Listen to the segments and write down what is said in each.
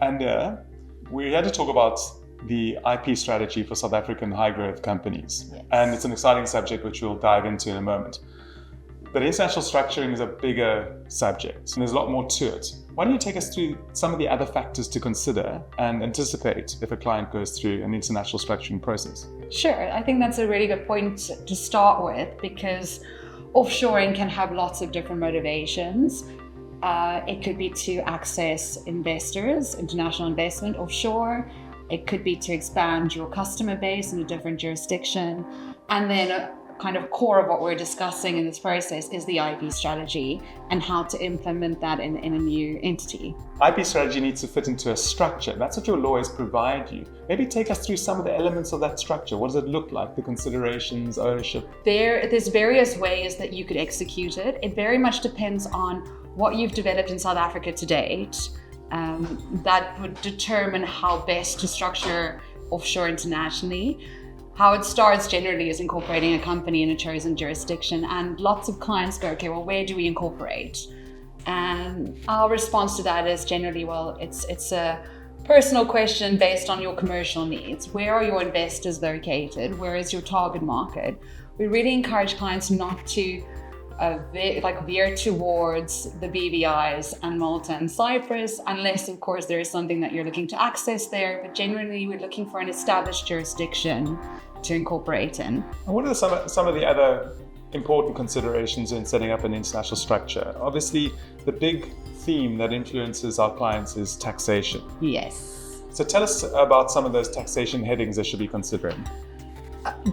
Andea, we had to talk about the IP strategy for South African high-growth companies. Yes. And it's an exciting subject which we'll dive into in a moment. But international structuring is a bigger subject, and there's a lot more to it. Why don't you take us through some of the other factors to consider and anticipate if a client goes through an international structuring process? Sure, I think that's a really good point to start with, because offshoring can have lots of different motivations. It could be to access investors, international investment offshore. It could be to expand your customer base in a different jurisdiction. And then a kind of core of what we're discussing in this process is the IP strategy and how to implement that in a new entity. IP strategy needs to fit into a structure. That's what your lawyers provide you. Maybe take us through some of the elements of that structure. What does it look like? The considerations, ownership? There's various ways that you could execute it. It very much depends on what you've developed in South Africa to date. That would determine how best to structure offshore internationally. How it starts generally is incorporating a company in a chosen jurisdiction, and lots of clients go, okay, well, where do we incorporate? And our response to that is generally, well, it's a personal question based on your commercial needs. Where are your investors located? Where is your target market? We really encourage clients not to veer towards the BVIs and Malta and Cyprus, unless of course there is something that you're looking to access there. But generally we're looking for an established jurisdiction to incorporate in. And what are some of the other important considerations in setting up an international structure? Obviously, the big theme that influences our clients is taxation. Yes. So tell us about some of those taxation headings they should be considering.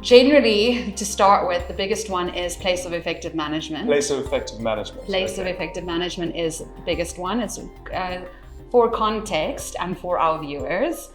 Generally, to start with, the biggest one is place of effective management. Place of effective management. Place of effective management is the biggest one. It's for context and for our viewers.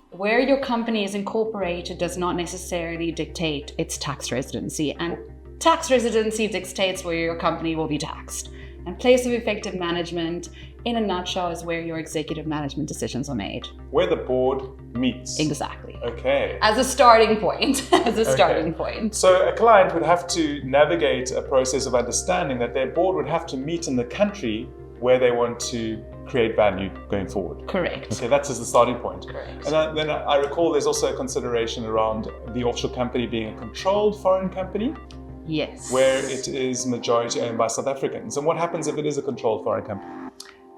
Where your company is incorporated does not necessarily dictate its tax residency, and tax residency dictates where your company will be taxed. And place of effective management, in a nutshell, is where your executive management decisions are made. Where the board meets. Exactly. Okay. As a starting point. Starting point. So a client would have to navigate a process of understanding that their board would have to meet in the country where they want to create value going forward. Correct. Okay, that's just the starting point. Correct. And then I recall there's also a consideration around the offshore company being a controlled foreign company. Yes. Where it is majority owned by South Africans. And what happens if it is a controlled foreign company?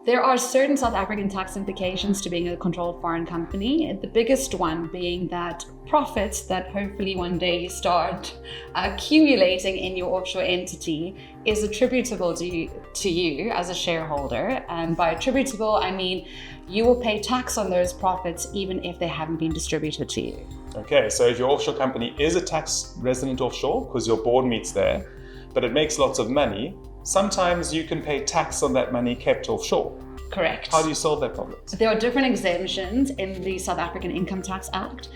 There are certain South African tax implications to being a controlled foreign company. The biggest one being that profits that hopefully one day you start accumulating in your offshore entity is attributable to you as a shareholder. And by attributable, I mean you will pay tax on those profits even if they haven't been distributed to you. Okay, so if your offshore company is a tax resident offshore, because your board meets there, but it makes lots of money, sometimes you can pay tax on that money kept offshore. Correct. How do you solve that problem? There are different exemptions in the South African Income Tax Act,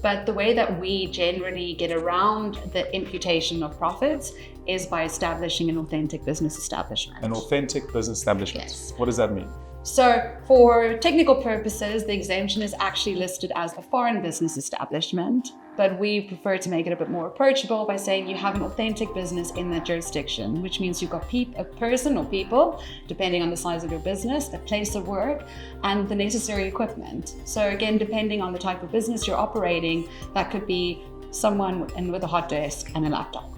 but the way that we generally get around the imputation of profits is by establishing an authentic business establishment. An authentic business establishment. Yes. What does that mean? So for technical purposes, the exemption is actually listed as a foreign business establishment, but we prefer to make it a bit more approachable by saying you have an authentic business in that jurisdiction, which means you've got a person or people, depending on the size of your business, a place of work, and the necessary equipment. So again, depending on the type of business you're operating, that could be someone with a hot desk and a laptop.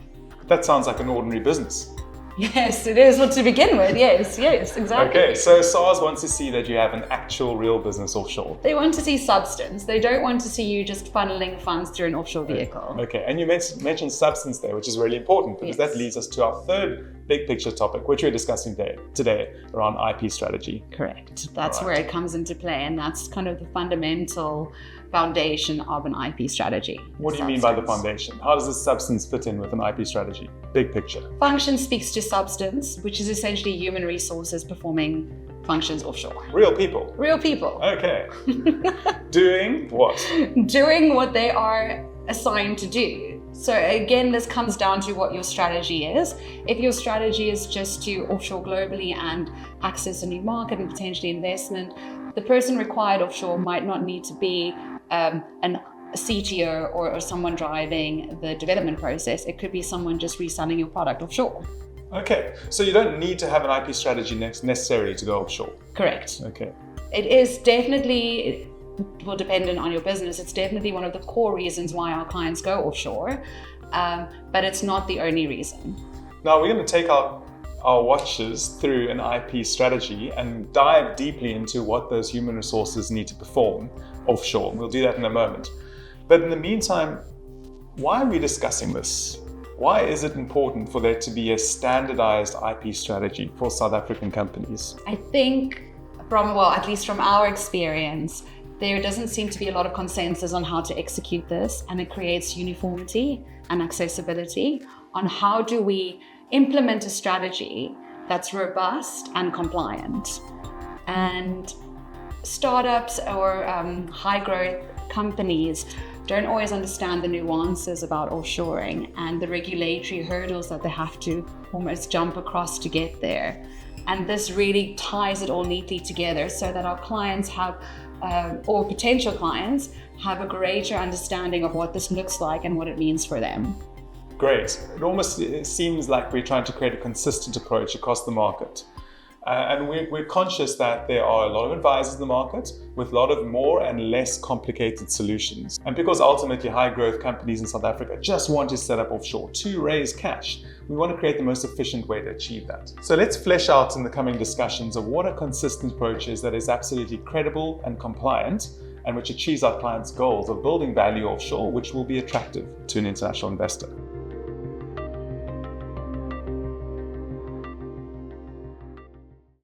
That sounds like an ordinary business. Yes, it is. Well, to begin with, yes, exactly. Okay, so SARS wants to see that you have an actual real business offshore. They want to see substance. They don't want to see you just funneling funds through an offshore vehicle. Okay, and you mentioned substance there, which is really important because that leads us to our third big picture topic, which we're discussing today around IP strategy. Correct. That's where it comes into play, and that's kind of the fundamental foundation of an IP strategy. What do you mean by the foundation? How does the substance fit in with an IP strategy? Big picture. Function speaks to substance, which is essentially human resources performing functions offshore. Real people. Real people. Okay. Doing what? Doing what they are assigned to do. So again, this comes down to what your strategy is. If your strategy is just to offshore globally and access a new market and potentially investment, the person required offshore might not need to be a CTO or someone driving the development process. It could be someone just reselling your product offshore. Okay, so you don't need to have an IP strategy necessarily to go offshore. Correct. Okay. it is definitely, well, dependent on your business, it's definitely one of the core reasons why our clients go offshore, but it's not the only reason. Now we're going to take our watchers through an IP strategy and dive deeply into what those human resources need to perform offshore. We'll do that in a moment. But in the meantime, why are we discussing this? Why is it important for there to be a standardized IP strategy for South African companies? I think at least from our experience, there doesn't seem to be a lot of consensus on how to execute this, and it creates uniformity and accessibility on how do we implement a strategy that's robust and compliant. And startups or high growth companies don't always understand the nuances about offshoring and the regulatory hurdles that they have to almost jump across to get there. And this really ties it all neatly together so that our clients have, or potential clients, have a greater understanding of what this looks like and what it means for them. Great. It seems like we're trying to create a consistent approach across the market. And we're conscious that there are a lot of advisors in the market with a lot of more and less complicated solutions. And because ultimately high growth companies in South Africa just want to set up offshore to raise cash, we want to create the most efficient way to achieve that. So let's flesh out in the coming discussions of what a consistent approach is that is absolutely credible and compliant, and which achieves our clients' goals of building value offshore, which will be attractive to an international investor.